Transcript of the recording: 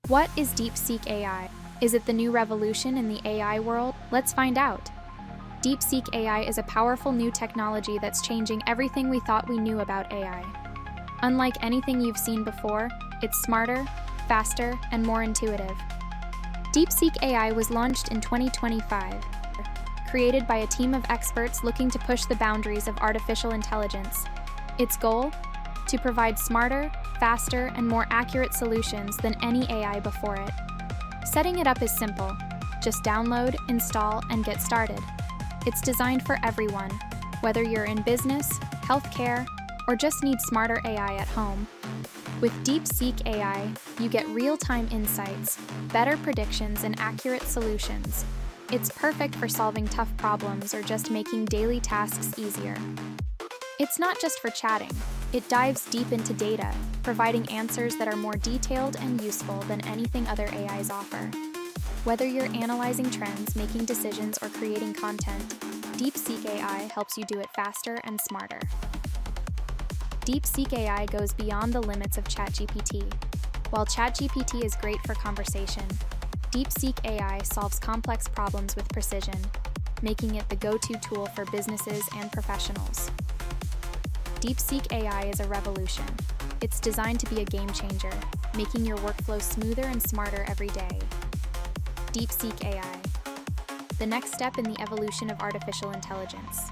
What is DeepSeek AI? Is it the new revolution in the AI world? Let's find out. DeepSeek AI is a powerful new technology that's changing everything we thought we knew about AI. Unlike anything you've seen before, it's smarter, faster, and more intuitive. DeepSeek AI was launched in 2025, created by a team of experts looking to push the boundaries of artificial intelligence. Its goal? To provide smarter, faster, and more accurate solutions than any AI before it. Setting it up is simple. Just download, install, and get started. It's designed for everyone, whether you're in business, healthcare, or just need smarter AI at home. With DeepSeek AI, you get real-time insights, better predictions, and accurate solutions. It's perfect for solving tough problems or just making daily tasks easier. It's not just for chatting. It dives deep into data, providing answers that are more detailed and useful than anything other AIs offer. Whether you're analyzing trends, making decisions, or creating content, DeepSeek AI helps you do it faster and smarter. DeepSeek AI goes beyond the limits of ChatGPT. While ChatGPT is great for conversation, DeepSeek AI solves complex problems with precision, making it the go-to tool for businesses and professionals. DeepSeek AI is a revolution. It's designed to be a game changer, making your workflow smoother and smarter every day. DeepSeek AI, the next step in the evolution of artificial intelligence.